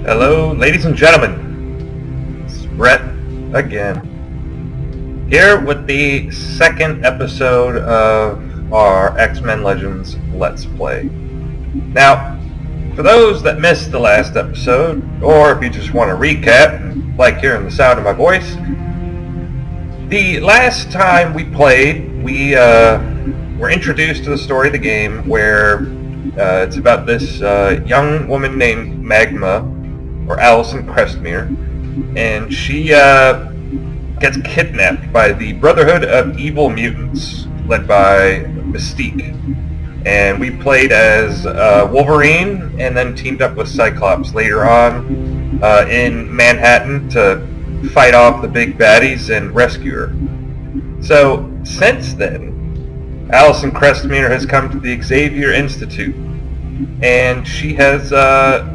Hello, ladies and gentlemen. It's Brett again. Here with the second episode of our X-Men Legends Let's Play. Now, for those that missed the last episode, or if you just want to recap and like hearing the sound of my voice, the last time we played, we were introduced to the story of the game where it's about this young woman named Magma, or Allison Crestmere, and she gets kidnapped by the Brotherhood of Evil Mutants, led by Mystique. And we played as Wolverine, and then teamed up with Cyclops later on in Manhattan to fight off the big baddies and rescue her. So, since then, Allison Crestmere has come to the Xavier Institute, and she has,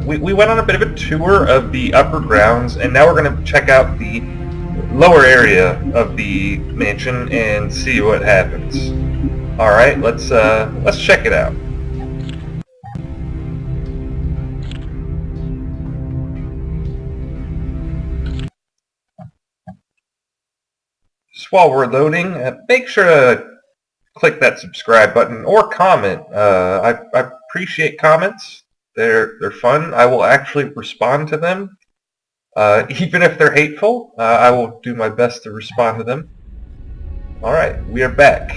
we went on a bit of a tour of the upper grounds, and now we're going to check out the lower area of the mansion and see what happens. Alright, let's check it out. Just while we're loading, make sure to click that subscribe button or comment. I appreciate comments. They're fun. I will actually respond to them. Even if they're hateful, I will do my best to respond to them. Alright, we are back.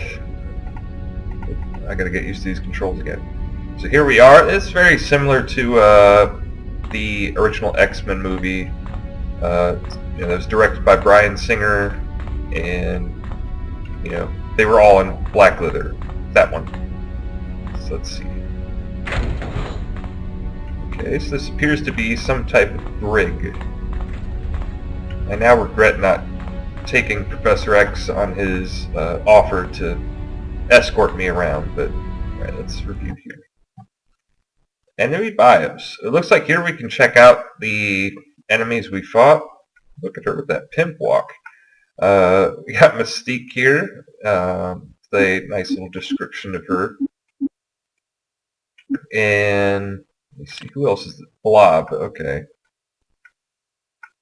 I gotta get used to these controls again. So here we are. It's very similar to the original X-Men movie. It was directed by Bryan Singer, and they were all in black leather. That one. So let's see. Okay, so this appears to be some type of brig. I now regret not taking Professor X on his offer to escort me around, but alright, let's review here. Enemy bios. It looks like here we can check out the enemies we fought. Look at her with that pimp walk. We got Mystique here. A nice little description of her. And let's see, who else is it? Blob. Okay.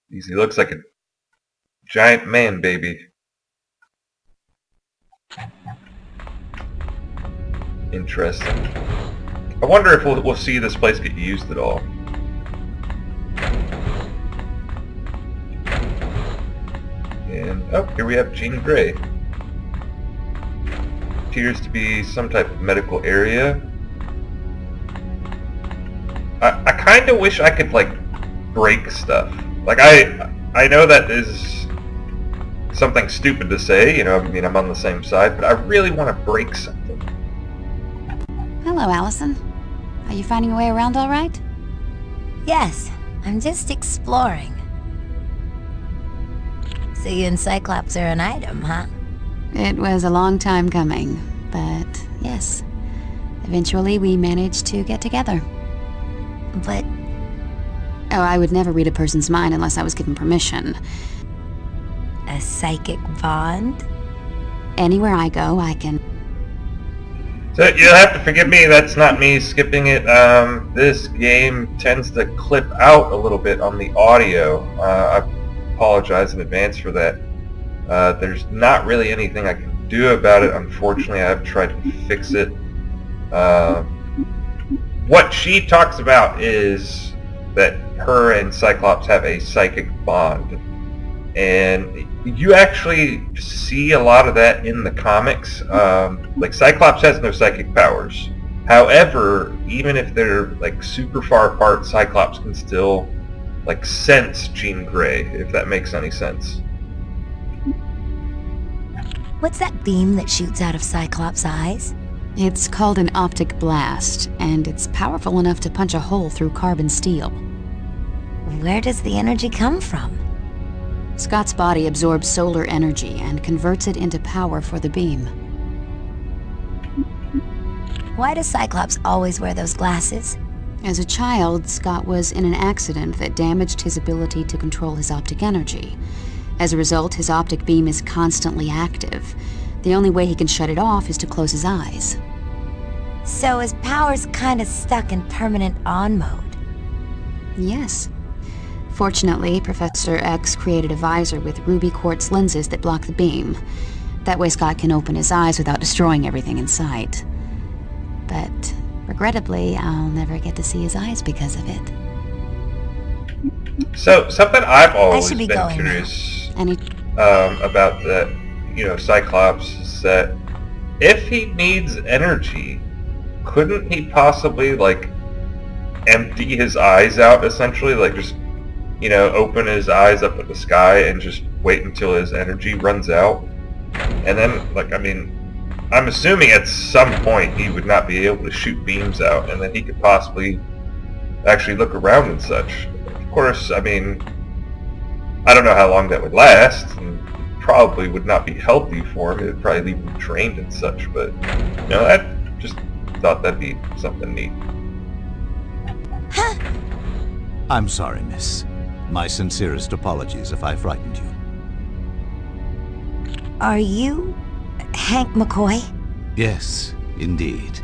He looks like a giant man baby. Interesting. I wonder if we'll see this place get used at all. And, oh, here we have Jean Grey. Appears to be some type of medical area. I kind of wish I could, break stuff. I know that is something stupid to say, I'm on the same side, but I really want to break something. Hello, Allison. Are you finding your way around all right? Yes, I'm just exploring. So you and Cyclops are an item, huh? It was a long time coming, but yes. Eventually we managed to get together. But... Oh, I would never read a person's mind unless I was given permission. A psychic bond? Anywhere I go, I can... So you'll have to forgive me, that's not me skipping it. This game tends to clip out a little bit on the audio. I apologize in advance for that. There's not really anything I can do about it, unfortunately. I've tried to fix it. What she talks about is that her and Cyclops have a psychic bond. And you actually see a lot of that in the comics. Cyclops has no psychic powers. However, even if they're super far apart, Cyclops can still sense Jean Grey, if that makes any sense. What's that beam that shoots out of Cyclops' eyes? It's called an optic blast, and it's powerful enough to punch a hole through carbon steel. Where does the energy come from? Scott's body absorbs solar energy and converts it into power for the beam. Why does Cyclops always wear those glasses? As a child, Scott was in an accident that damaged his ability to control his optic energy. As a result, his optic beam is constantly active. The only way he can shut it off is to close his eyes. So his power's kinda stuck in permanent on mode. Yes. Fortunately, Professor X created a visor with ruby quartz lenses that block the beam. That way Scott can open his eyes without destroying everything in sight. But regrettably, I'll never get to see his eyes because of it. So, something I've always should be been going curious Any about the, Cyclops is that if he needs energy, couldn't he possibly, empty his eyes out, essentially? Just, open his eyes up at the sky and just wait until his energy runs out? And then, I'm assuming at some point he would not be able to shoot beams out, and then he could possibly actually look around and such. Of course, I don't know how long that would last, and probably would not be healthy for him. It would probably leave him drained and such, but, I just thought that'd be something neat. I'm sorry, miss. My sincerest apologies if I frightened you. Are you Hank McCoy? Yes, indeed.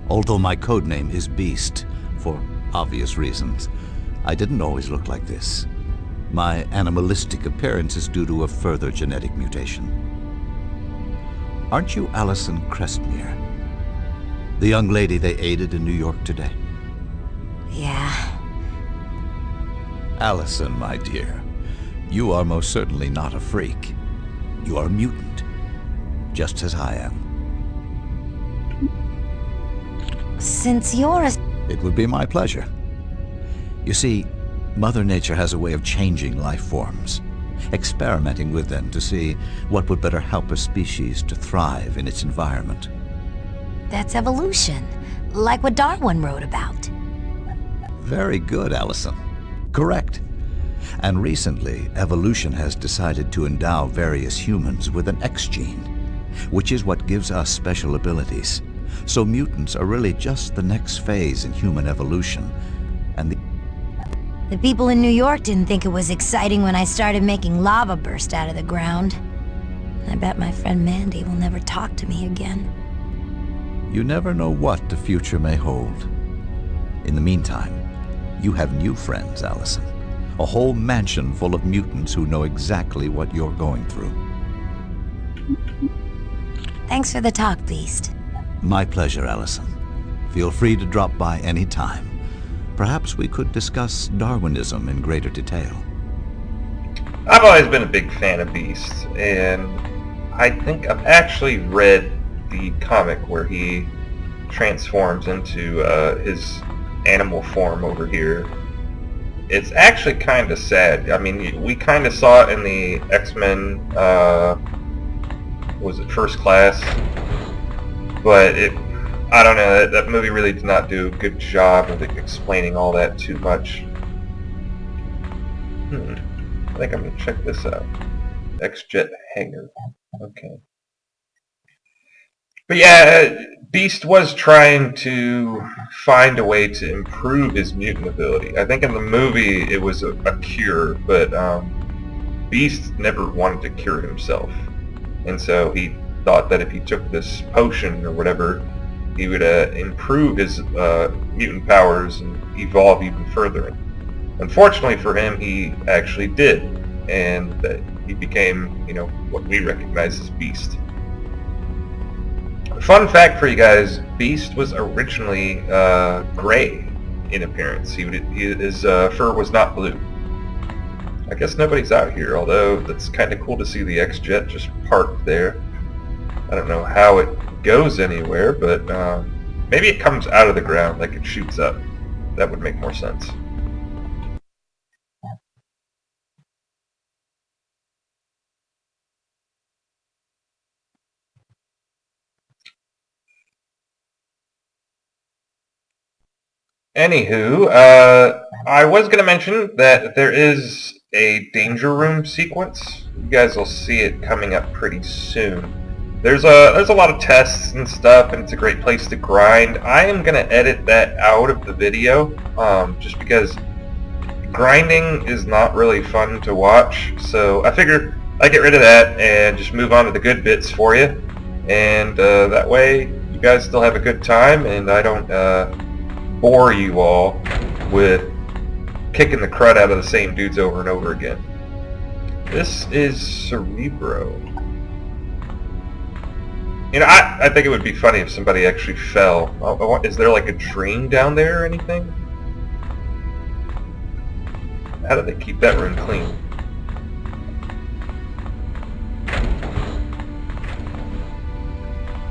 Although my code name is Beast, for obvious reasons, I didn't always look like this. My animalistic appearance is due to a further genetic mutation. Aren't you Allison Crestmere? The young lady they aided in New York today? Yeah. Allison, my dear, you are most certainly not a freak. You are a mutant, just as I am. Since you're a... It would be my pleasure. You see, Mother Nature has a way of changing life forms, experimenting with them to see what would better help a species to thrive in its environment. That's evolution, like what Darwin wrote about. Very good, Allison. Correct. And recently, evolution has decided to endow various humans with an X gene, which is what gives us special abilities. So mutants are really just the next phase in human evolution, and The people in New York didn't think it was exciting when I started making lava burst out of the ground. I bet my friend Mandy will never talk to me again. You never know what the future may hold. In the meantime, you have new friends, Allison. A whole mansion full of mutants who know exactly what you're going through. Thanks for the talk, Beast. My pleasure, Allison. Feel free to drop by any time. Perhaps we could discuss Darwinism in greater detail. I've always been a big fan of Beast, and I think I've actually read the comic where he transforms into his animal form over here. It's actually kind of sad. We kind of saw it in the X-Men, was it First Class? But I don't know, that movie really did not do a good job of explaining all that too much. I think I'm going to check this out. X-Jet Hangar. Okay. But yeah, Beast was trying to find a way to improve his mutant ability. I think in the movie it was a cure, but Beast never wanted to cure himself. And so he thought that if he took this potion or whatever, he would improve his mutant powers and evolve even further. Unfortunately for him, he actually did, and that he became, what we recognize as Beast. Fun fact for you guys, Beast was originally gray in appearance. His fur was not blue. I guess nobody's out here, although that's kind of cool to see the X-Jet just parked there. I don't know how it goes anywhere, but maybe it comes out of the ground, like it shoots up. That would make more sense. Anywho, I was going to mention that there is a danger room sequence. You guys will see it coming up pretty soon. There's a lot of tests and stuff, and it's a great place to grind. I am going to edit that out of the video, just because grinding is not really fun to watch. So I figure I get rid of that and just move on to the good bits for you. And that way you guys still have a good time, and I don't bore you all with kicking the crud out of the same dudes over and over again. This is Cerebro. You know, I think it would be funny if somebody actually fell. Is there like a drain down there or anything? How do they keep that room clean?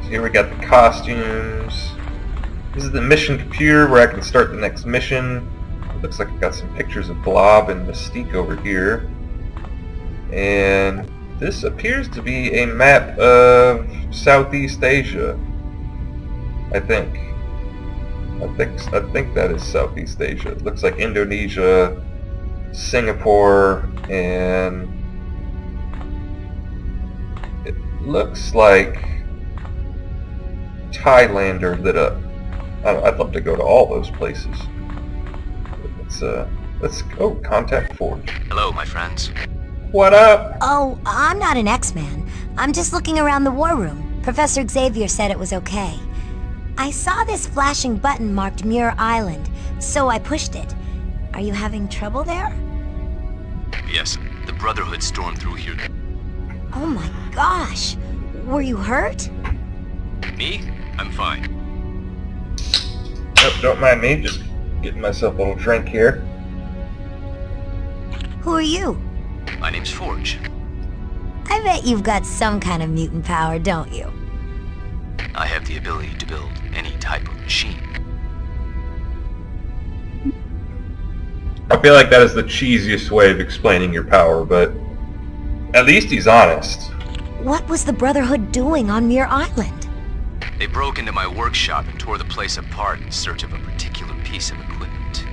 So here we got the costumes. This is the mission computer where I can start the next mission. It looks like I've got some pictures of Blob and Mystique over here. And this appears to be a map of Southeast Asia. I think that is Southeast Asia. It looks like Indonesia, Singapore, and it looks like Thailand are lit up. I'd love to go to all those places. Let's go contact Forge. Hello, my friends. What up? Oh, I'm not an X-Man. I'm just looking around the war room. Professor Xavier said it was okay. I saw this flashing button marked Muir Island, so I pushed it. Are you having trouble there? Yes, the Brotherhood stormed through here. Oh my gosh! Were you hurt? Me? I'm fine. Oh, don't mind me, just getting myself a little drink here. Who are you? My name's Forge. I bet you've got some kind of mutant power, don't you? I have the ability to build any type of machine. I feel like that is the cheesiest way of explaining your power, but at least he's honest. What was the Brotherhood doing on Muir Island? They broke into my workshop and tore the place apart in search of a particular piece of equipment.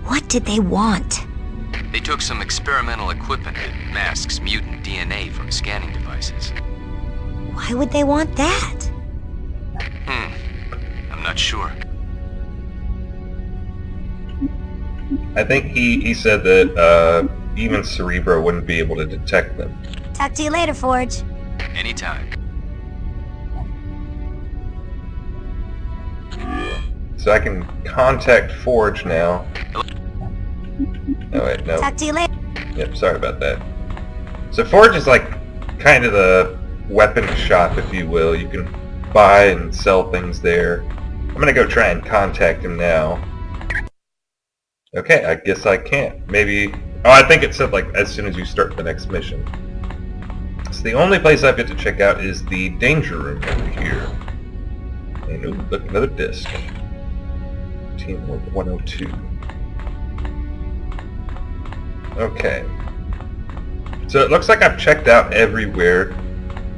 What did they want? They took some experimental equipment that masks mutant DNA from scanning devices. Why would they want that? I'm not sure. I think he said that even Cerebro wouldn't be able to detect them. Talk to you later, Forge. Anytime. So I can contact Forge now. Oh wait, no. Talk to you later. Yep, sorry about that. So Forge is like kind of the weapon shop, if you will. You can buy and sell things there. I'm gonna go try and contact him now. Okay, I guess I can't. Maybe... Oh, I think it said like as soon as you start the next mission. So the only place I've got to check out is the danger room over here. And ooh, look, another disc. Team 102. Okay. So it looks like I've checked out everywhere.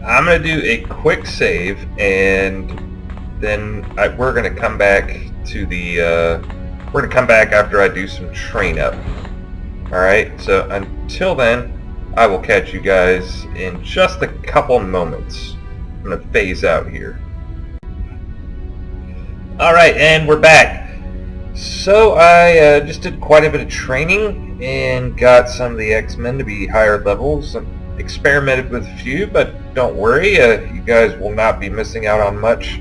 I'm going to do a quick save, and then we're going to come back to the... we're going to come back after I do some train up. Alright, so until then, I will catch you guys in just a couple moments. I'm going to phase out here. Alright, and we're back. So I just did quite a bit of training and got some of the X-Men to be higher levels. I experimented with a few, but don't worry, you guys will not be missing out on much.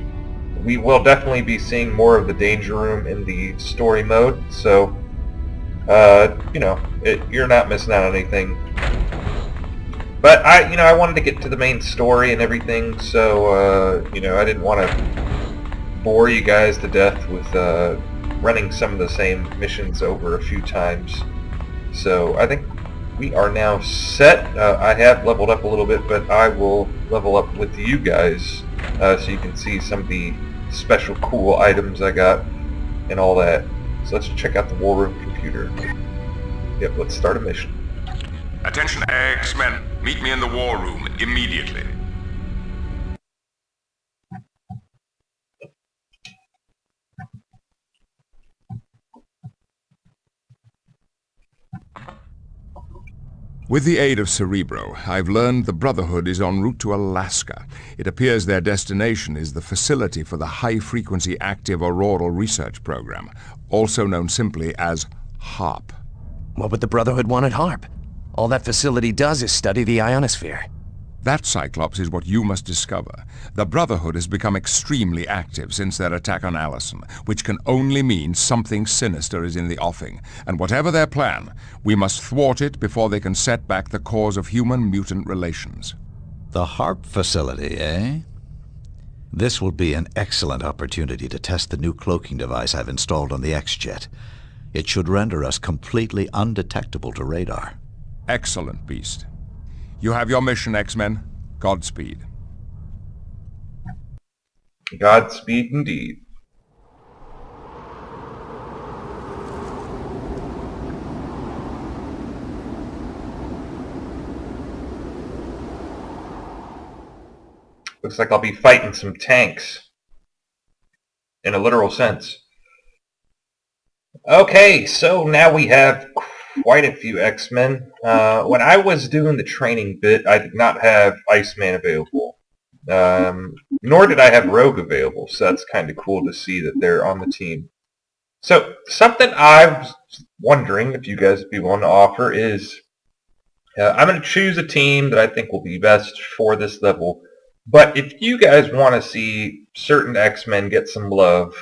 We will definitely be seeing more of the danger room in the story mode, so you know, you're not missing out on anything. But I wanted to get to the main story and everything, so you know, I didn't want to bore you guys to death with running some of the same missions over a few times. So I think we are now set. I have leveled up a little bit, but I will level up with you guys so you can see some of the special cool items I got and all that. So let's check out the war room computer. Yep, let's start a mission. Attention X-Men, meet me in the war room immediately. With the aid of Cerebro, I've learned the Brotherhood is en route to Alaska. It appears their destination is the facility for the High-Frequency Active Auroral Research Program, also known simply as HAARP. What would the Brotherhood want at HAARP? All that facility does is study the ionosphere. That Cyclops is what you must discover. The Brotherhood has become extremely active since their attack on Allison, which can only mean something sinister is in the offing. And whatever their plan, we must thwart it before they can set back the cause of human-mutant relations. The HAARP Facility, eh? This will be an excellent opportunity to test the new cloaking device I've installed on the X-Jet. It should render us completely undetectable to radar. Excellent, Beast. You have your mission, X-Men. Godspeed. Godspeed indeed. Looks like I'll be fighting some tanks. In a literal sense. Okay, so now we have quite a few X-Men. When I was doing the training bit, I did not have Iceman available. Nor did I have Rogue available, so that's kind of cool to see that they're on the team. So, something I was wondering if you guys would be willing to offer is, I'm going to choose a team that I think will be best for this level, but if you guys want to see certain X-Men get some love,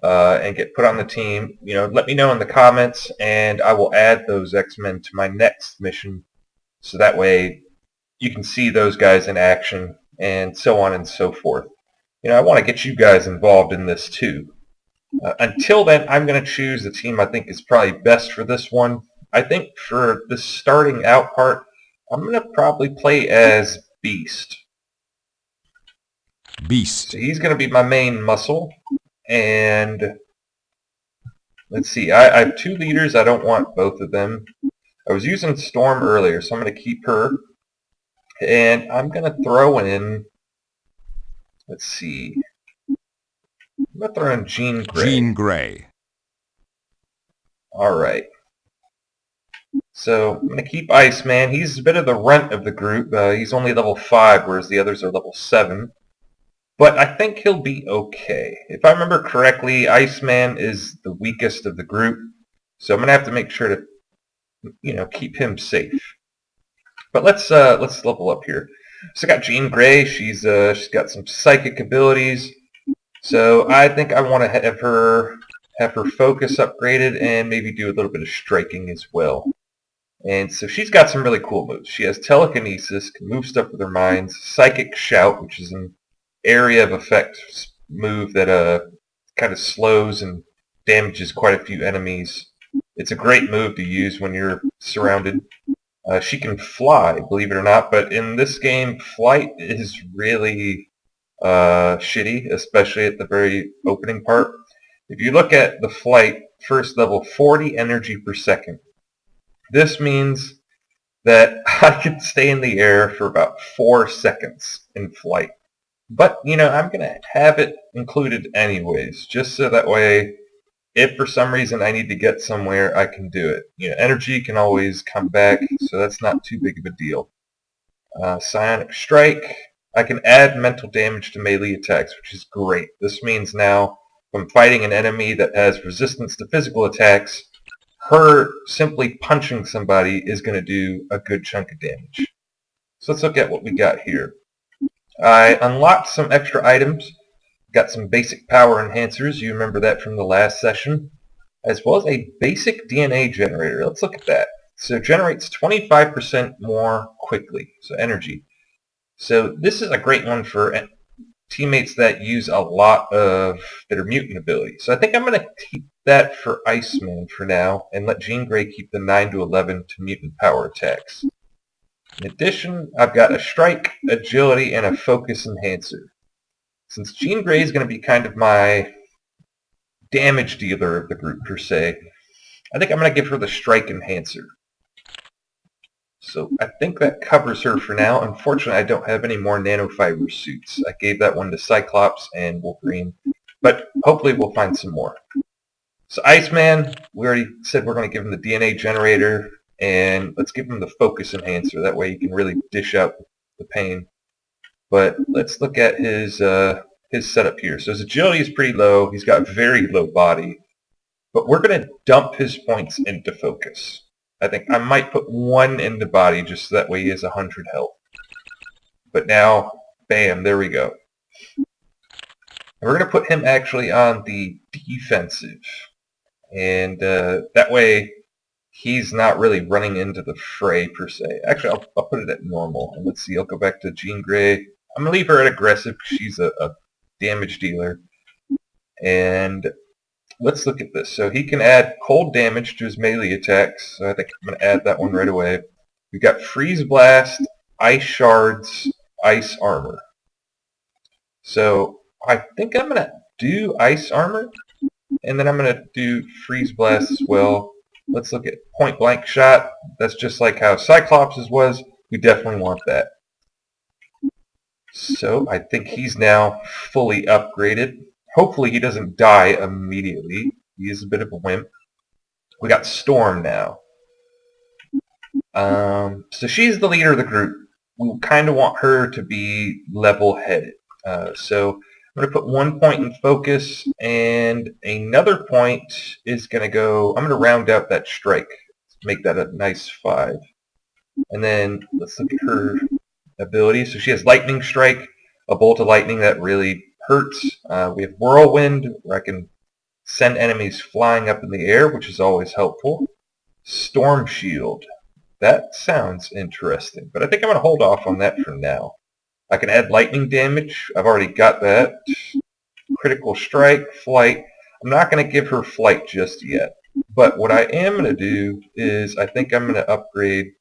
and get put on the team, let me know in the comments, and I will add those X-Men to my next mission, so that way you can see those guys in action, and so on and so forth. I want to get you guys involved in this too. Until then, I'm going to choose the team I think is probably best for this one. I think for the starting out part, I'm going to probably play as Beast. Beast. So he's going to be my main muscle. And let's see, I have two leaders. I don't want both of them. I was using Storm earlier, so I'm going to keep her. And I'm going to throw in, let's see, I'm going to throw in Jean Grey. Jean Grey. Alright. So I'm going to keep Iceman. He's a bit of the runt of the group. He's only level 5, whereas the others are level 7. But I think he'll be okay. If I remember correctly, Iceman is the weakest of the group, so I'm going to have to make sure to, keep him safe. But let's level up here. So I got Jean Grey. She's got some psychic abilities, so I think I want to have her focus upgraded and maybe do a little bit of striking as well. And so she's got some really cool moves. She has telekinesis, can move stuff with her mind, psychic shout, which is an area of effect move that kind of slows and damages quite a few enemies. It's a great move to use when you're surrounded. She can fly, believe it or not, but in this game, flight is really shitty, especially at the very opening part. If you look at the flight, first level, 40 energy per second. This means that I can stay in the air for about 4 seconds in flight. But, I'm going to have it included anyways, just so that way, if for some reason I need to get somewhere, I can do it. Energy can always come back, so that's not too big of a deal. Psionic Strike. I can add mental damage to melee attacks, which is great. This means now, if I'm fighting an enemy that has resistance to physical attacks, her simply punching somebody is going to do a good chunk of damage. So let's look at what we got here. I unlocked some extra items, got some basic power enhancers, you remember that from the last session, as well as a basic DNA generator. Let's look at that. So it generates 25% more quickly, so energy. So this is a great one for teammates that use a lot of their mutant abilities. So I think I'm going to keep that for Iceman for now, and let Jean Grey keep the 9 to 11 to mutant power attacks. In addition, I've got a strike, agility, and a focus enhancer. Since Jean Grey is going to be kind of my damage dealer of the group, per se, I think I'm going to give her the strike enhancer. So I think that covers her for now. Unfortunately, I don't have any more nanofiber suits. I gave that one to Cyclops and Wolverine, but hopefully we'll find some more. So Iceman, we already said we're going to give him the DNA generator, and let's give him the focus enhancer. That way he can really dish out the pain. But let's look at his setup here. So his agility is pretty low. He's got very low body. But we're going to dump his points into focus. I think I might put 1 into body just so that way he has 100 health. But now, bam, there we go. And we're going to put him actually on the defensive. And that way, he's not really running into the fray, per se. Actually, I'll put it at normal. And let's see, I'll go back to Jean Grey. I'm going to leave her at aggressive because she's a damage dealer. And let's look at this. So he can add cold damage to his melee attacks. So I think I'm going to add that one right away. We've got Freeze Blast, Ice Shards, Ice Armor. So I think I'm going to do Ice Armor. And then I'm going to do Freeze Blast as well. Let's look at Point Blank Shot. That's just like how Cyclops' was. We definitely want that. So I think he's now fully upgraded. Hopefully he doesn't die immediately. He is a bit of a wimp. We got Storm now. So she's the leader of the group. We kind of want her to be level-headed. So I'm going to put 1 point in focus, and another point is going to go, I'm going to round out that strike, make that a nice 5. And then let's look at her ability. So she has Lightning Strike, a bolt of lightning that really hurts. We have Whirlwind, where I can send enemies flying up in the air, which is always helpful. Storm Shield. That sounds interesting, but I think I'm going to hold off on that for now. I can add lightning damage. I've already got that. Critical strike, flight. I'm not going to give her flight just yet. But what I am going to do is I think I'm going to upgrade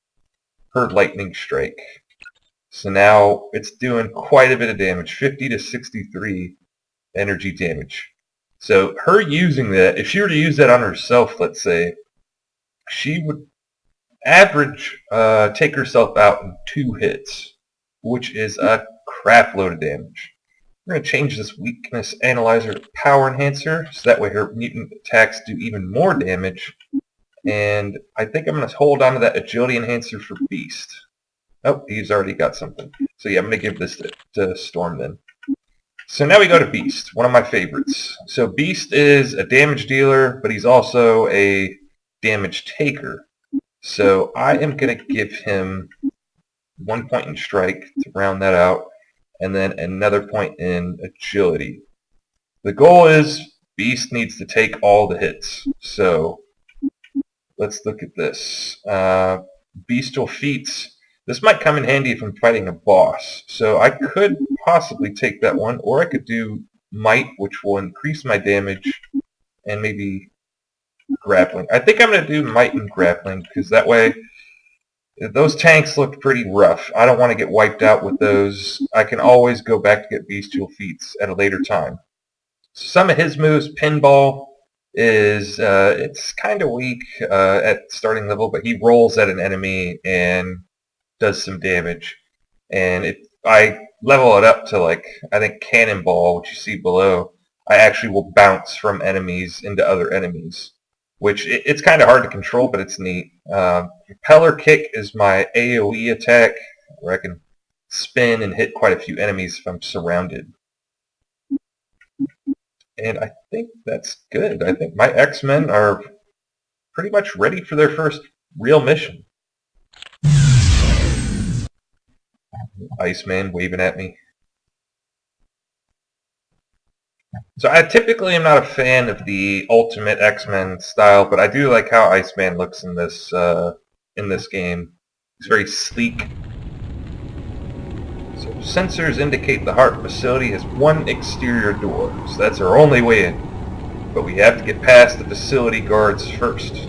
her lightning strike. So now it's doing quite a bit of damage, 50 to 63 energy damage. So her using that, if she were to use that on herself, let's say, she would average take herself out in 2 hits, which is a crap load of damage. We're going to change this weakness analyzer to power enhancer, so that way her mutant attacks do even more damage. And I think I'm going to hold on to that agility enhancer for Beast. Oh, he's already got something. So yeah, I'm going to give this to Storm then. So now we go to Beast, one of my favorites. So Beast is a damage dealer, but he's also a damage taker. So I am going to give him 1 point in strike to round that out, and then another point in agility. The goal is Beast needs to take all the hits. So let's look at this. Bestial feats. This might come in handy if I'm fighting a boss. So I could possibly take that one, or I could do Might, which will increase my damage, and maybe Grappling. I think I'm going to do Might and Grappling, because that way those tanks looked pretty rough. I don't want to get wiped out with those. I can always go back to get Bestial Feats at a later time. Some of his moves, Pinball, is it's kind of weak at starting level, but he rolls at an enemy and does some damage. And if I level it up to, like, I think Cannonball, which you see below, I actually will bounce from enemies into other enemies, which it's kind of hard to control, but it's neat. Propeller Kick is my AoE attack, where I can spin and hit quite a few enemies if I'm surrounded. And I think that's good. I think my X-Men are pretty much ready for their first real mission. Iceman waving at me. So I typically am not a fan of the Ultimate X-Men style, but I do like how Iceman looks in this game. He's very sleek. So sensors indicate the HAARP facility has one exterior door, so that's our only way in. But we have to get past the facility guards first.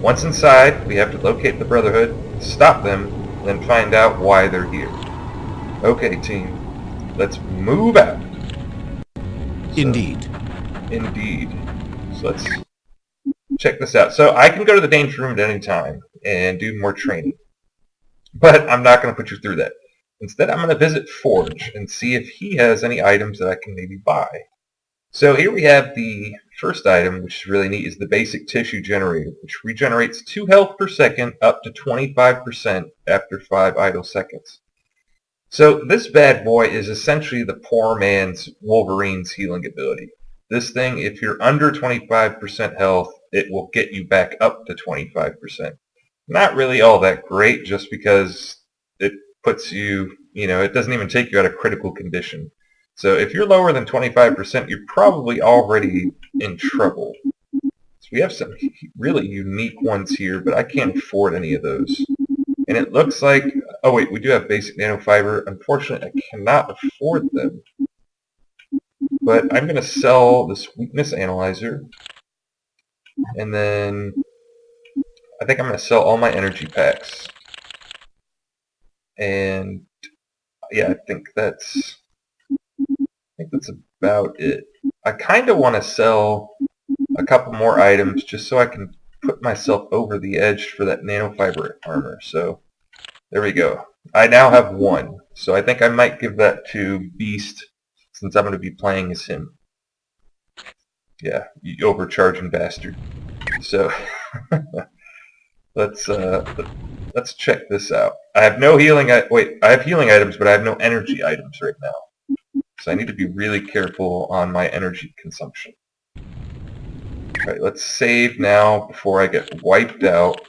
Once inside, we have to locate the Brotherhood, stop them, and then find out why they're here. Okay, team, let's move out. Indeed. Indeed. So let's check this out. So I can go to the danger room at any time and do more training. But I'm not going to put you through that. Instead, I'm going to visit Forge and see if he has any items that I can maybe buy. So here we have the first item, which is really neat, is the basic tissue generator, which regenerates 2 health per second up to 25% after 5 idle seconds. So this bad boy is essentially the poor man's Wolverine's healing ability. This thing, if you're under 25% health, it will get you back up to 25%. Not really all that great, just because it puts you you know, it doesn't even take you out of critical condition. So if you're lower than 25%, you're probably already in trouble. So we have some really unique ones here, but I can't afford any of those. And it looks like, oh wait, we do have basic nanofiber. Unfortunately, I cannot afford them. But I'm going to sell this weakness analyzer. And then I think I'm going to sell all my energy packs. And yeah, I think that's about it. I kind of want to sell a couple more items just so I can put myself over the edge for that nanofiber armor. So there we go. I now have one. So I think I might give that to Beast since I'm going to be playing as him. Yeah, you overcharging bastard. So let's check this out. I have no healing. I have healing items, but I have no energy items right now. So I need to be really careful on my energy consumption. Alright, let's save now before I get wiped out.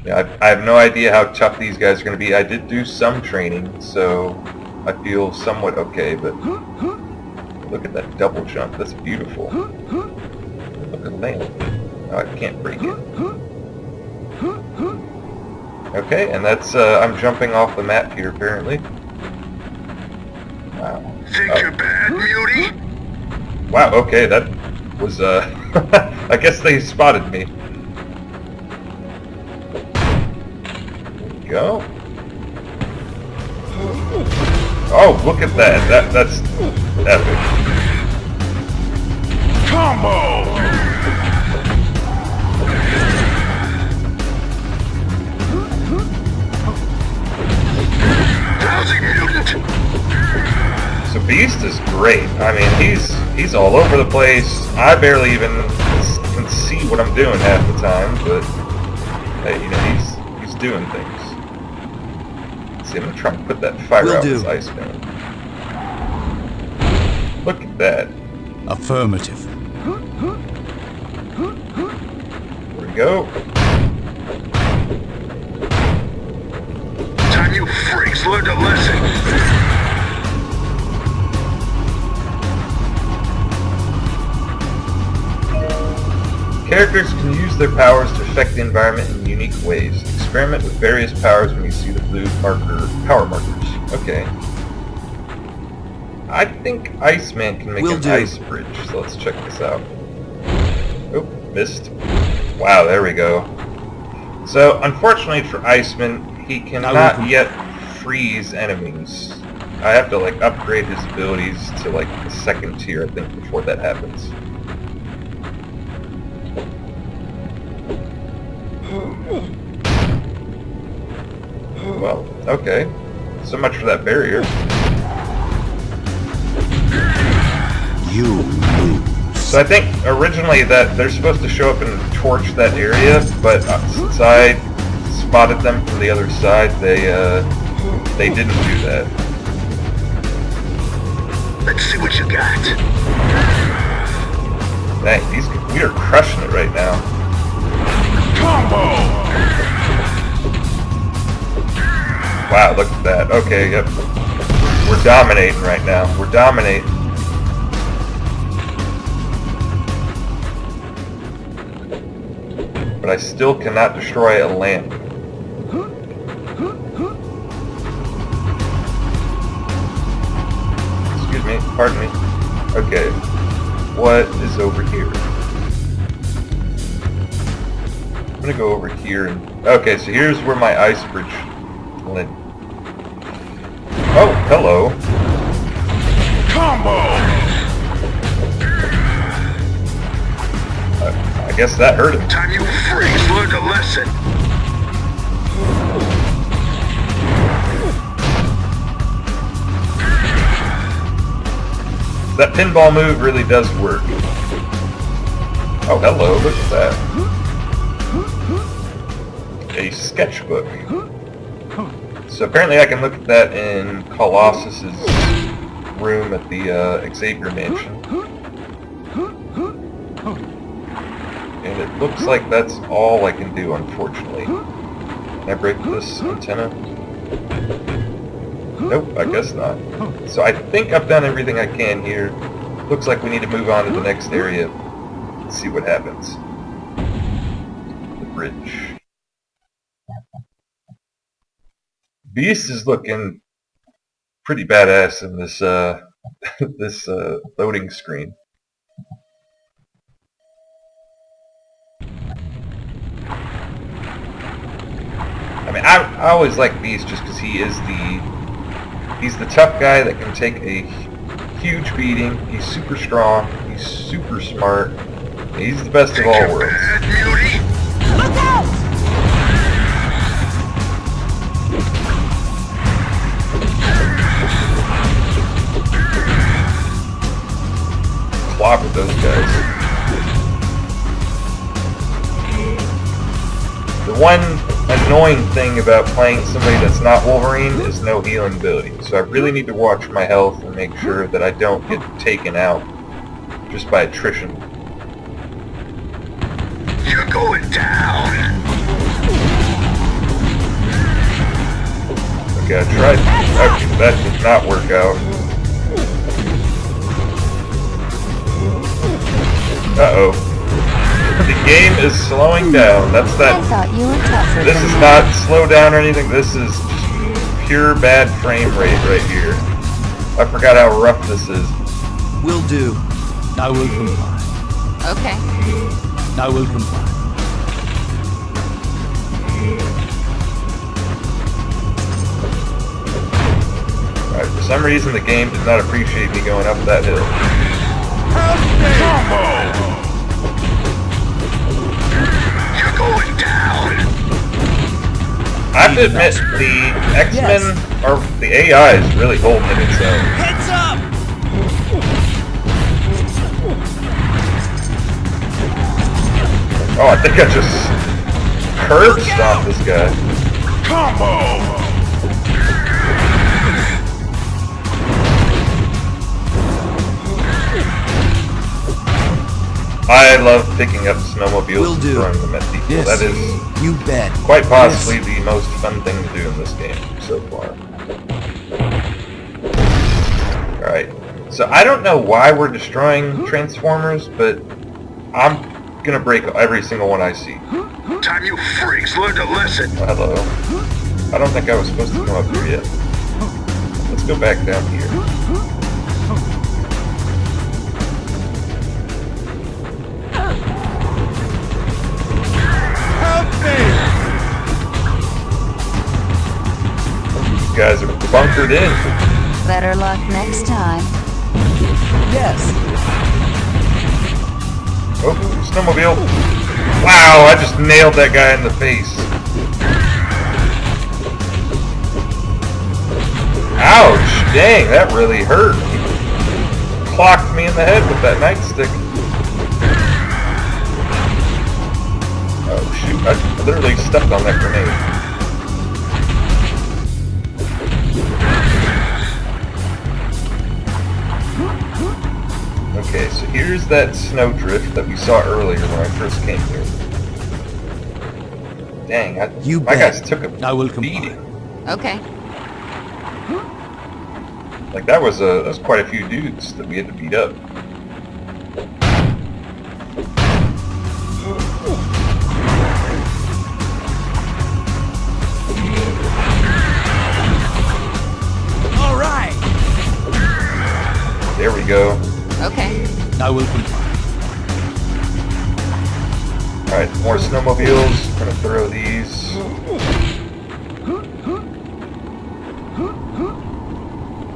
Yeah, I have no idea how tough these guys are going to be. I did do some training, so I feel somewhat okay, but look at that double jump. That's beautiful. Look at land. Oh, I can't break it. Okay, and that's, I'm jumping off the map here, apparently. Wow. Think you're bad, Muty? Wow, okay, that was, I guess they spotted me. There we go. Oh, look at that. That's epic. Combo! So Beast is great. I mean, he's all over the place. I barely even can see what I'm doing half the time, but hey, you know, he's doing things. Let's see, I'm gonna try and put that fire out with this ice man. Look at that. Affirmative. There we go. Time you freaks learned a lesson. Characters can use their powers to affect the environment in unique ways. Experiment with various powers when you see the blue power markers. Okay. I think Iceman can make an ice bridge, so let's check this out. Oh, missed. Wow, there we go. So, unfortunately for Iceman, he cannot yet freeze enemies. I have to, like, upgrade his abilities to, like, the second tier, I think, before that happens. Well, okay. So much for that barrier. You lose. So I think originally that they're supposed to show up and torch that area, but since I spotted them from the other side, they didn't do that. Let's see what you got. Dang, we are crushing it right now. Combo! Wow, look at that. Okay, yep. We're dominating right now. We're dominating. But I still cannot destroy a lamp. Excuse me, pardon me. Okay, what is over here? I'm gonna go over here and... Okay, so here's where my ice bridge went. Oh, hello. Combo! I guess that hurt him. Time you freaks learned a lesson. That pinball move really does work. Oh, hello, look at that. A sketchbook. So apparently I can look at that in Colossus's room at the Xavier Mansion. And it looks like that's all I can do, unfortunately. Can I break this antenna? Nope, I guess not. So I think I've done everything I can here. Looks like we need to move on to the next area and see what happens. The bridge. Beast is looking pretty badass in this this loading screen. I mean, I always like Beast just because he's the tough guy that can take a huge beating. He's super strong. He's super smart. He's the best of all worlds. Look out! Clobber those guys. The one annoying thing about playing somebody that's not Wolverine is no healing ability. So I really need to watch my health and make sure that I don't get taken out just by attrition. You're going down. Okay, I tried. Okay, that did not work out. Uh-oh. The game is slowing down. That's that. I thought you were tougher This than is that. not slow down or anything. This is just pure bad frame rate right here. I forgot how rough this is. Will do. I will comply. Okay. I will comply. Alright, for some reason the game did not appreciate me going up that hill. You're going down. I have to admit, the X-Men, or the AI is really holding it its own. Heads up! Oh, I think I just curb stomped this guy. Combo. I love picking up snowmobiles Will and do. throwing them at people. Yes. That is You bet. quite possibly the most fun thing to do in this game so far. Alright, so I don't know why we're destroying Transformers, but I'm gonna break every single one I see. Time you freaks learned a lesson. Hello. I don't think I was supposed to come up here yet. Let's go back down here. These guys are bunkered in. Better luck next time. Yes. Oh, snowmobile. Wow, I just nailed that guy in the face. Ouch, dang, that really hurt. He clocked me in the head with that nightstick. Oh shoot, I literally stepped on that grenade. Okay, so here's that snowdrift that we saw earlier when I first came here. Dang, my guys took a I will comply. beating. Okay. Like that was quite a few dudes that we had to beat up. All right. There we go. Okay. I will comply. Alright, more snowmobiles. We're gonna throw these.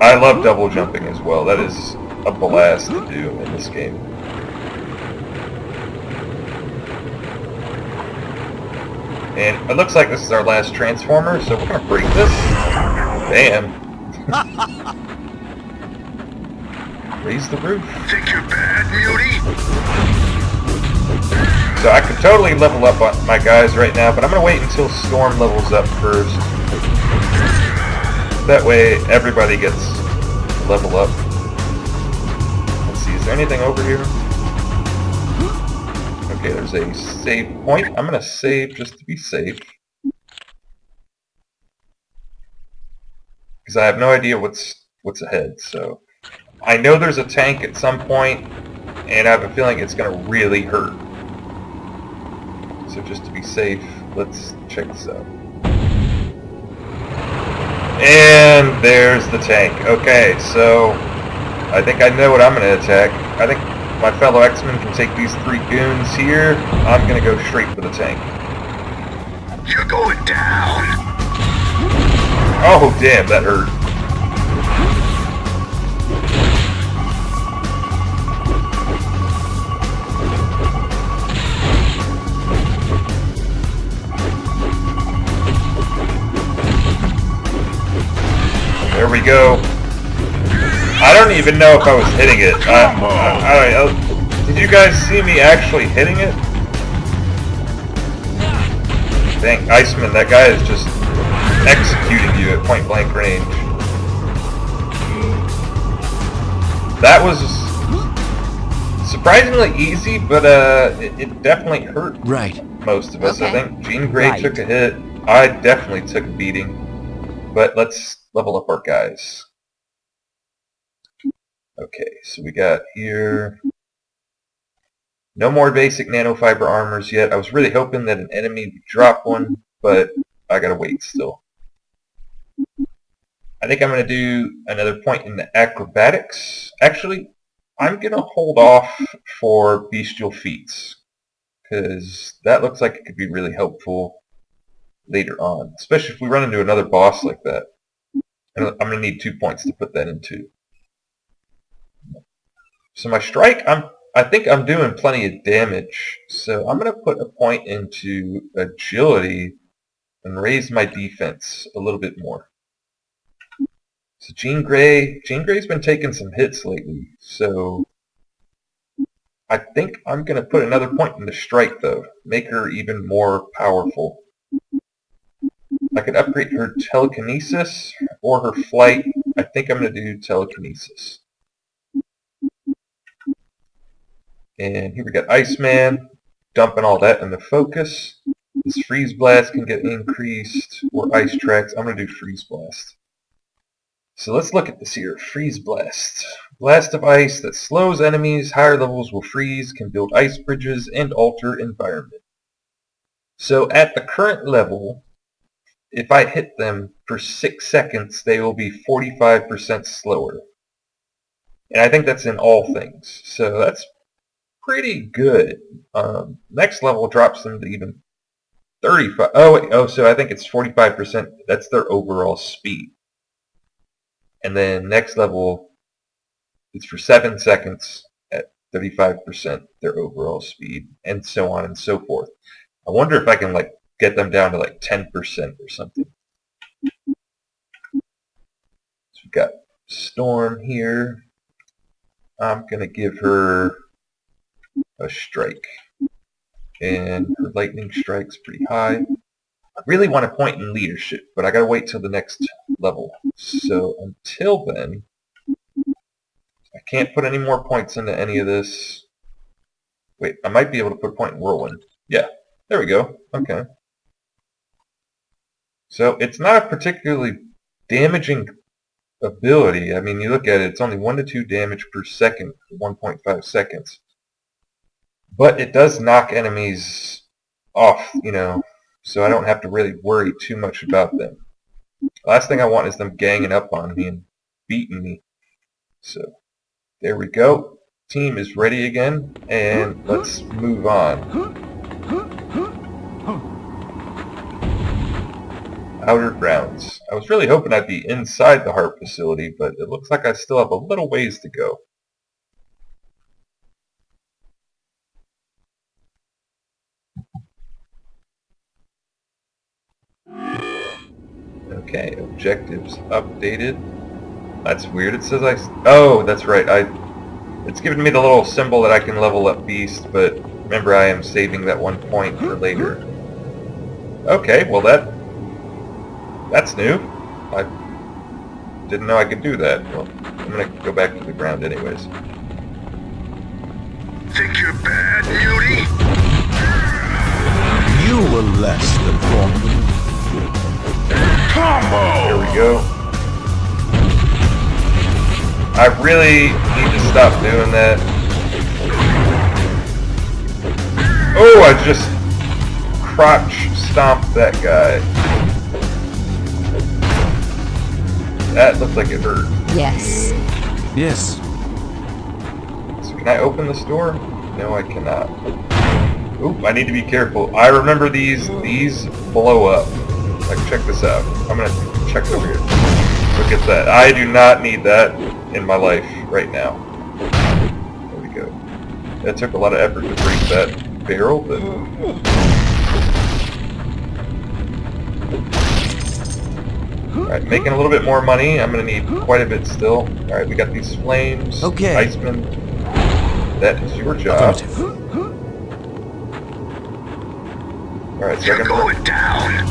I love double jumping as well. That is a blast to do in this game. And it looks like this is our last Transformer, so we're gonna break this. Bam. Raise the roof. Think you're bad, Mutie? So I could totally level up on my guys right now, but I'm going to wait until Storm levels up first. That way everybody gets to level up. Let's see, is there anything over here? Okay, there's a save point. I'm gonna save just to be safe. Because I have no idea what's ahead, so... I know there's a tank at some point, and I have a feeling it's gonna really hurt. So just to be safe, let's check this out. And there's the tank. Okay, so I think I know what I'm gonna attack. I think my fellow X-Men can take these 3 goons here. I'm gonna go straight for the tank. You're going down. Oh damn, that hurt. There we go. I don't even know if I was hitting it. Did you guys see me actually hitting it? Dang, Iceman, that guy is just executing you at point blank range. That was surprisingly easy, but it definitely hurt most of us. Okay. I think Jean Grey took a hit. I definitely took a beating. But let's level up our guys. Okay, so we got here... No more basic nanofiber armors yet. I was really hoping that an enemy would drop one, but I gotta wait still. I think I'm gonna do another point in the acrobatics. Actually, I'm gonna hold off for bestial feats, because that looks like it could be really helpful later on, especially if we run into another boss like that. And I'm gonna need 2 points to put that into. So my strike, I think I'm doing plenty of damage, so I'm going to put a point into agility and raise my defense a little bit more. So Jean Grey's been taking some hits lately, so I think I'm going to put another point into strike though, make her even more powerful. I could upgrade her telekinesis or her flight. I think I'm going to do telekinesis. And here we got Iceman, dumping all that into focus. This Freeze Blast can get increased, or Ice Tracks. I'm going to do Freeze Blast. So let's look at this here. Freeze Blast. Blast of ice that slows enemies, higher levels will freeze, can build ice bridges, and alter environment. So at the current level, if I hit them for 6 seconds, they will be 45% slower. And I think that's in all things. So that's pretty good. Next level drops them to even 35. So I think it's 45%. That's their overall speed. And then next level, it's for 7 seconds at 35% their overall speed, and so on and so forth. I wonder if I can get them down to 10% or something. So we've got Storm here. I'm gonna give her a strike, and her lightning strike's pretty high. I really want to point in leadership, but I gotta wait till the next level. So until then, I can't put any more points into any of this. Wait, I might be able to put a point in whirlwind. Yeah, there we go. Okay. So it's not a particularly damaging ability. I mean, you look at it, it's only 1 to 2 damage per second for 1.5 seconds. But it does knock enemies off, so I don't have to really worry too much about them. Last thing I want is them ganging up on me and beating me. So, there we go. Team is ready again, and let's move on. Outer grounds. I was really hoping I'd be inside the HAARP facility, but it looks like I still have a little ways to go. Okay, objectives updated. That's weird. It says oh, that's right. It's giving me the little symbol that I can level up Beast, but remember I am saving that 1 point for later. Okay, well that's new. I didn't know I could do that. Well, I'm gonna go back to the ground anyways. Think you're bad, Muty? You were less than formidable. There we go. I really need to stop doing that. Oh, I just crotch stomped that guy. That looked like it hurt. Yes. Yes. So can I open this door? No, I cannot. Oop, I need to be careful. I remember these blow up. Like, check this out. I'm gonna check it over here. Look at that. I do not need that in my life right now. There we go. That took a lot of effort to break that barrel, but... Alright, making a little bit more money. I'm gonna need quite a bit still. Alright, we got these flames. Okay. Iceman. That is your job. Alright, so You're going down.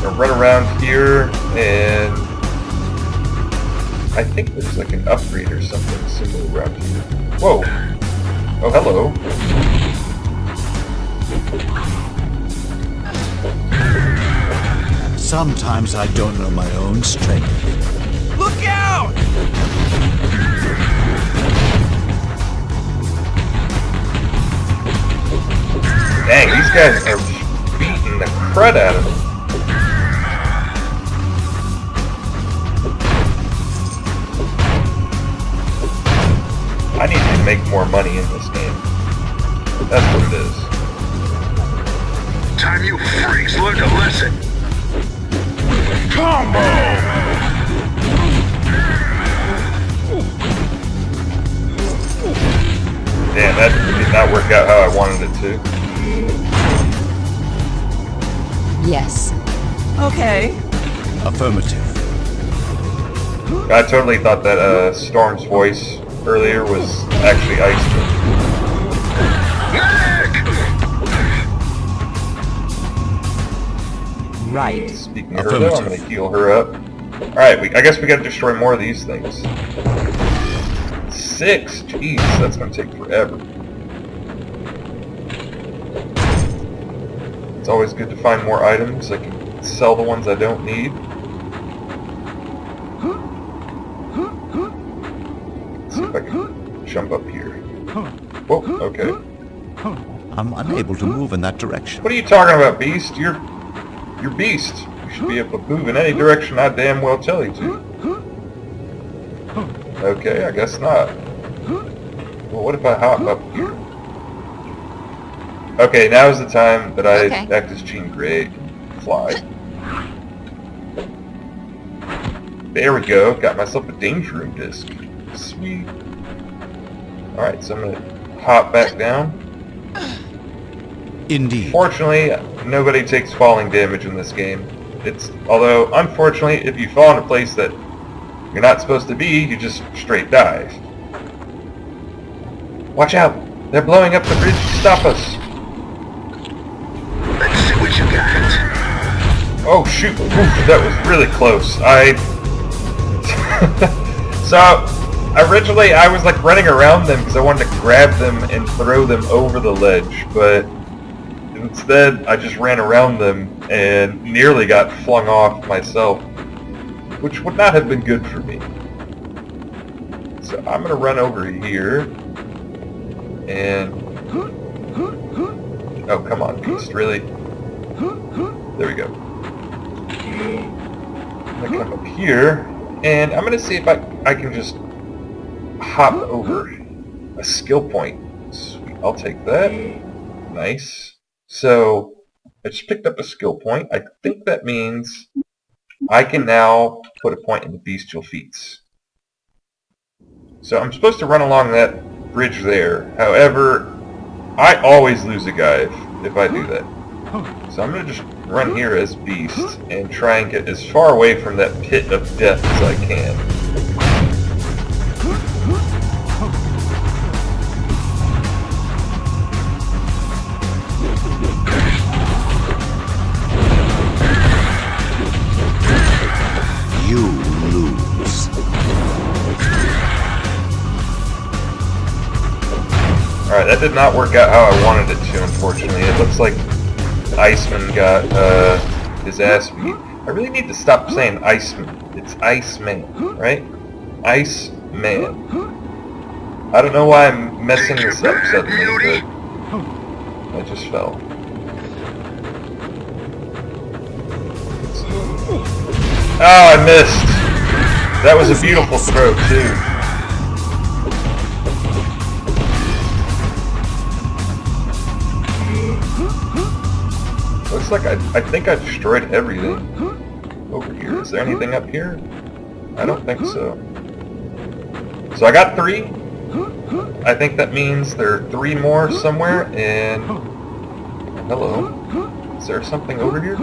I'm gonna run around here, and I think there's like an upgrade or something similar around here. Whoa! Oh, hello. Sometimes I don't know my own strength. Look out! Dang, these guys are beating the crud out of me. I need to make more money in this game. That's what it is. Time you freaks learned a lesson. Combo! Damn, that did not work out how I wanted it to. Yes. Okay. Affirmative. I totally thought that Storm's voice earlier was actually Iceman. Right. Speaking of her, though, I'm going to heal her up. Alright, I guess we got to destroy more of these things. 6? Jeez, that's going to take forever. It's always good to find more items. I can sell the ones I don't need. Let's see if I can jump up here. Whoa, okay. I'm unable to move in that direction. What are you talking about, Beast? You're Beast. You should be able to move in any direction I damn well tell you to. Okay, I guess not. Well, what if I hop up here? Okay, now is the time that I act as Jean Grey and fly. There we go. Got myself a danger room disc. Sweet. Alright, so I'm going to hop back down. Indeed. Fortunately, nobody takes falling damage in this game. Although, unfortunately, if you fall in a place that you're not supposed to be, you just straight die. Watch out! They're blowing up the bridge to stop us! Let's see what you got. Oh shoot! Oof, that was really close. So, originally I was like running around them because I wanted to grab them and throw them over the ledge, but instead I just ran around them and nearly got flung off myself, which would not have been good for me. So I'm gonna run over here and... Oh, come on, Beast, really? There we go. I'm gonna come up here, and I'm gonna see if I can just hop over a skill point. Sweet, I'll take that. Nice. So, I just picked up a skill point. I think that means I can now put a point in the bestial feats. So I'm supposed to run along that bridge there. However, I always lose a guy if I do that. So I'm going to just run here as Beast and try and get as far away from that pit of death as I can. You lose. Alright, that did not work out how I wanted it to, unfortunately. It looks like Iceman got his ass beat. I really need to stop saying Iceman. It's Iceman, right? Iceman. I don't know why I'm messing this up suddenly, but I just fell. Oh, I missed. That was a beautiful throw, too. Looks like I think I destroyed everything over here. Is there anything up here? I don't think so. So I got 3. I think that means there are 3 more somewhere, and... Hello. Is there something over here?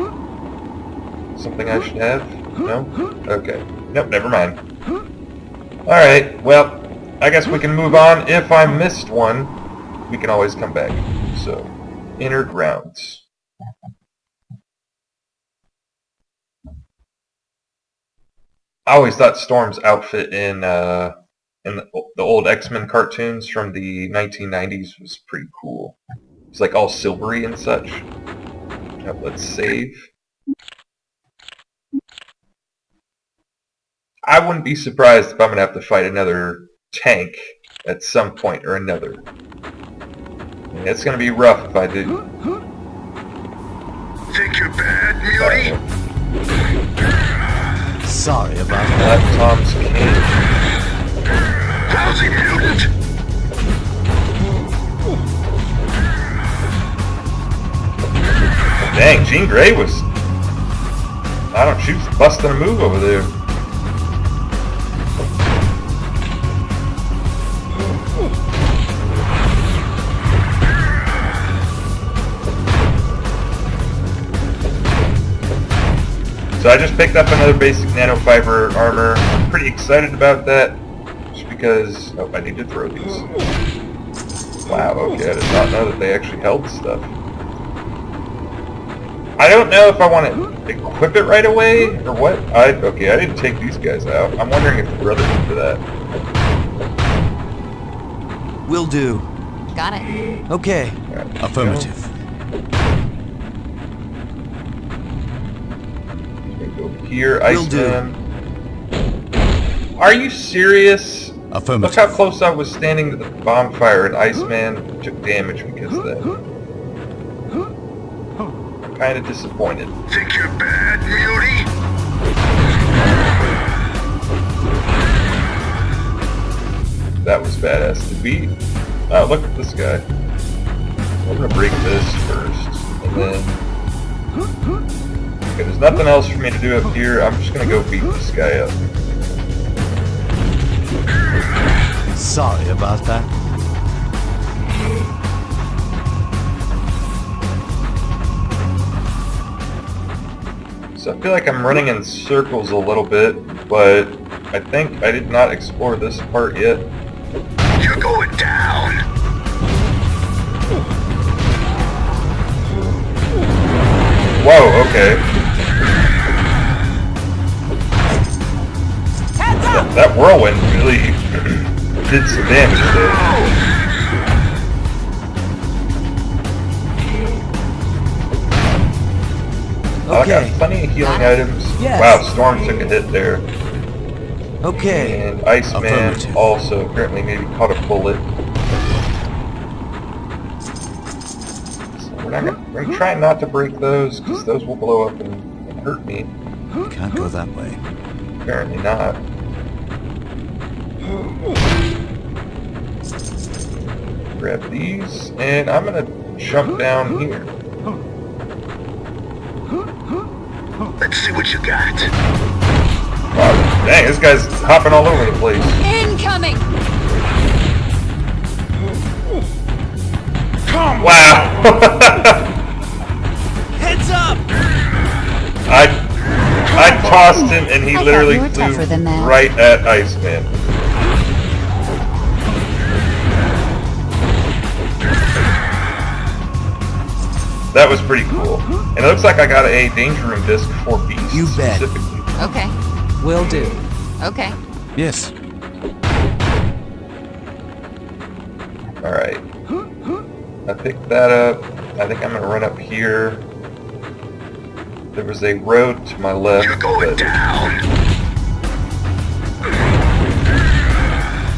Something I should have? No? Okay. Nope, never mind. Alright, well, I guess we can move on. If I missed one, we can always come back. So, inner grounds. I always thought Storm's outfit in the old X-Men cartoons from the 1990s was pretty cool. It's like all silvery and such. Now, let's save. I wouldn't be surprised if I'm going to have to fight another tank at some point or another. It's going to be rough if I do. Think you're bad, Beauty? Sorry about that. Let Tom's king. Lousy mutant! Dang, Jean Grey was... I don't... She was busting a move over there. So I just picked up another basic nanofiber armor. I'm pretty excited about that, just because... Oh, I need to throw these. Wow, okay, I did not know that they actually held stuff. I don't know if I want to equip it right away, or what. Okay, I didn't take these guys out. I'm wondering if the brother did for that. Will do. Got it. Okay. Right, Affirmative. Go here, Will do. Iceman. Are you serious? Affirmative. Look how close I was standing to the bonfire, and Iceman took damage because of that. I'm kind of disappointed. Think you're bad, Beauty? That was badass to beat. Oh, look at this guy. I'm gonna break this first, and then... Okay, there's nothing else for me to do up here. I'm just gonna go beat this guy up. Sorry about that. So I feel like I'm running in circles a little bit, but I think I did not explore this part yet. You're going down! Whoa, okay. That whirlwind really did some damage there. I got plenty of healing items. Yes. Wow, Storm took a hit there. Okay. And Iceman Affirmative. also apparently maybe caught a bullet. So we're trying not to break those, because those will blow up and hurt me. Can't go that way. Apparently not. Grab these, and I'm gonna jump down here. Let's see what you got. Wow, dang, this guy's hopping all over the place. Incoming! Wow! Heads up! I tossed him and he I thought literally you were flew tougher than that. right at Iceman. That was pretty cool. And it looks like I got a danger room disc for Beast You bet. specifically. Okay. Will do. Okay. Yes. Alright. I picked that up. I think I'm gonna run up here. there was a road to my left. You're going down.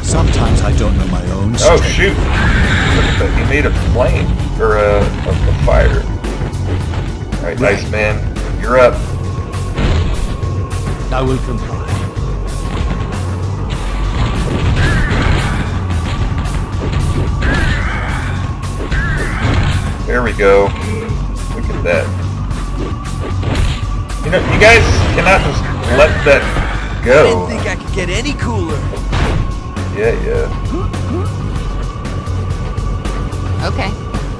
Sometimes I don't know my own Oh strength. shoot! Look at that. He made a flame, or a fire. Alright, Right. Iceman, you're up. I will comply. There we go. Look at that. You know, you guys cannot just let that I go. didn't think I could get any cooler. Yeah. Okay.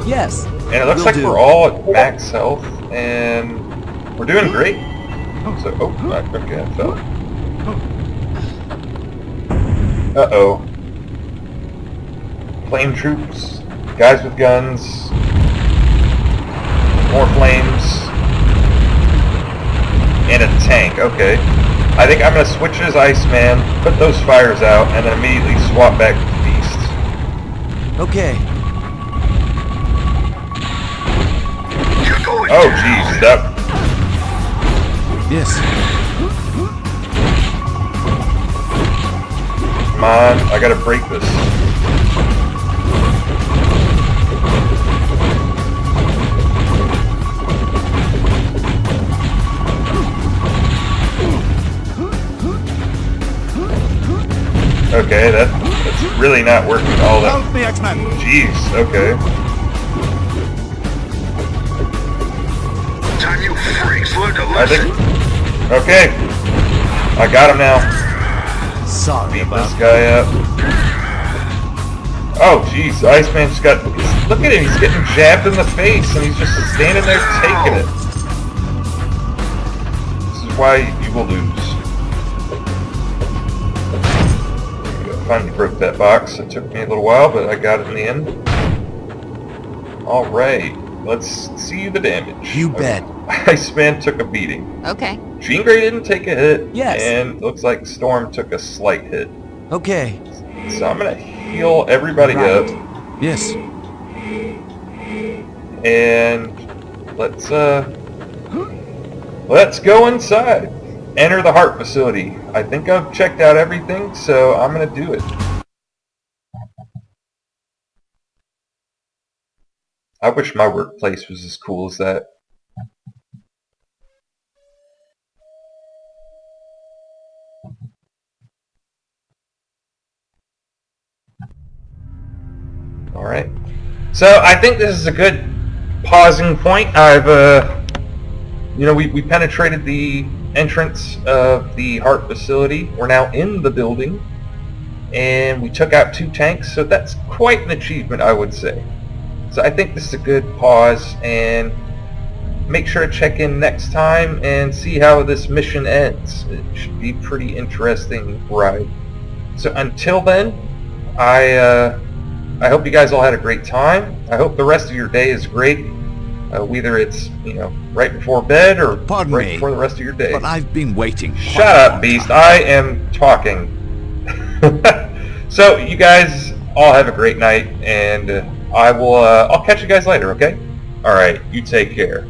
Yes. And it looks Will like do. we're all at max health, and we're doing great. So, okay, I fell. Uh-oh. Flame troops, guys with guns, more flames, and a tank. Okay. I think I'm going to switch as Iceman, put those fires out, and then immediately swap back to Beast. Okay. You're going Oh, down. jeez, that... Yes. Come on, I gotta break this. Okay, that's really not working all that. Help me, X-Men! Jeez, okay. Time you freaks learn to I listen. think... Okay. I got him now. Sorry Beat about this guy up. Oh, jeez, Iceman just got... Look at him, he's getting jabbed in the face, and he's just standing there taking it. This is why you will lose. Finally broke that box. It took me a little while, but I got it in the end. Alright, let's see the damage. You bet. Iceman took a beating. Okay. Jean Grey didn't take a hit. Yes. And looks like Storm took a slight hit. Okay. So I'm gonna heal everybody Right. up. Yes. And let's go inside. Enter the HAARP Facility. I think I've checked out everything, so I'm gonna do it. I wish my workplace was as cool as that. Alright. So I think this is a good pausing point. We penetrated the entrance of the HAARP facility. We're now in the building, and we took out 2 tanks, so that's quite an achievement, I would say. So I think this is a good pause, and make sure to check in next time and see how this mission ends. It should be a pretty interesting ride. So until then, I hope you guys all had a great time. I hope the rest of your day is great. Whether it's, right before bed or Pardon right me, before the rest of your day. But I've been waiting. Shut up, Beast. I am talking. So you guys all have a great night, and I'll catch you guys later, okay? Alright, you take care.